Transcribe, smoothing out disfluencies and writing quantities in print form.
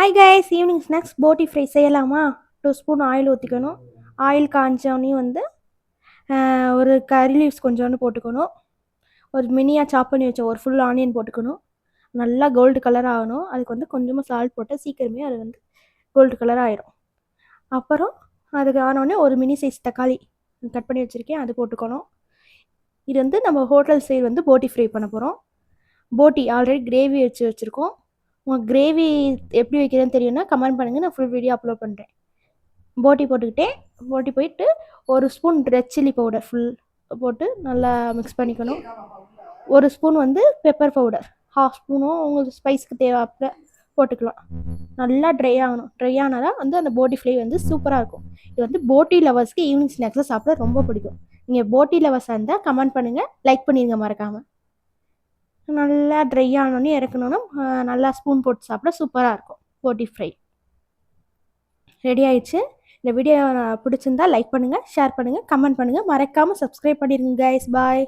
Hi guys, evening snacks போட்டி fry செய்யலாமா? 2 spoon oil ஊற்றிக்கணும். ஆயில் காஞ்சோனையும் வந்து ஒரு கறி லீவ்ஸ் கொஞ்சோண்டு போட்டுக்கணும். ஒரு மினியாக சாப் பண்ணி வச்ச ஒரு ஃபுல் ஆனியன் போட்டுக்கணும். நல்லா கோல்டு கலர் ஆகணும். அதுக்கு வந்து கொஞ்சமாக சால்ட் போட்டால் சீக்கிரமே அது வந்து கோல்டு கலர் ஆயிரும். அப்புறம் அதுக்கு ஆனோடனே ஒரு மினி சைஸ் தக்காளி கட் பண்ணி வச்சுருக்கேன், அது போட்டுக்கணும். இது வந்து நம்ம ஹோட்டல் சைடு வந்து போட்டி ஃப்ரை பண்ண போகிறோம். போட்டி ஆல்ரெடி கிரேவி வச்சுருக்கோம். உங்களுக்கு கிரேவி எப்படி வைக்கிறதுன்னு தெரியும்னா கமெண்ட் பண்ணுங்கள், நான் ஃபுல் வீடியோ அப்லோட் பண்ணுறேன். போட்டி போட்டுக்கிட்டேன். போட்டி போயிட்டு ஒரு spoon red chilli powder full போட்டு நல்லா மிக்ஸ் பண்ணிக்கணும். ஒரு ஸ்பூன் வந்து பெப்பர் பவுடர், ஹாஃப் ஸ்பூனும் உங்களுக்கு ஸ்பைஸ்க்கு தேவை போட்டுக்கலாம். நல்லா ட்ரை ஆகணும். ட்ரை ஆனால் தான் வந்து அந்த போட்டி ஃப்ரை வந்து சூப்பராக இருக்கும். இது வந்து போட்டி லவர்ஸ்க்கு ஈவினிங் ஸ்நாக்ஸில் சாப்பிட ரொம்ப பிடிக்கும். நீங்கள் போட்டி லவர்ஸாக இருந்தால் கமெண்ட் பண்ணுங்கள், லைக் பண்ணிடுங்க மறக்காமல். நல்லா ட்ரை ஆனோடனே இறக்கணுன்னா நல்லா ஸ்பூன் போட்டு சாப்பிட சூப்பராக இருக்கும். போட்டி ஃப்ரை ரெடி ஆயிடுச்சு. இந்த வீடியோ பிடிச்சிருந்தா லைக் பண்ணுங்கள், ஷேர் பண்ணுங்கள், கமெண்ட் பண்ணுங்கள், மறக்காமல் சப்ஸ்கிரைப் பண்ணிடுங்க கைஸ். பாய்.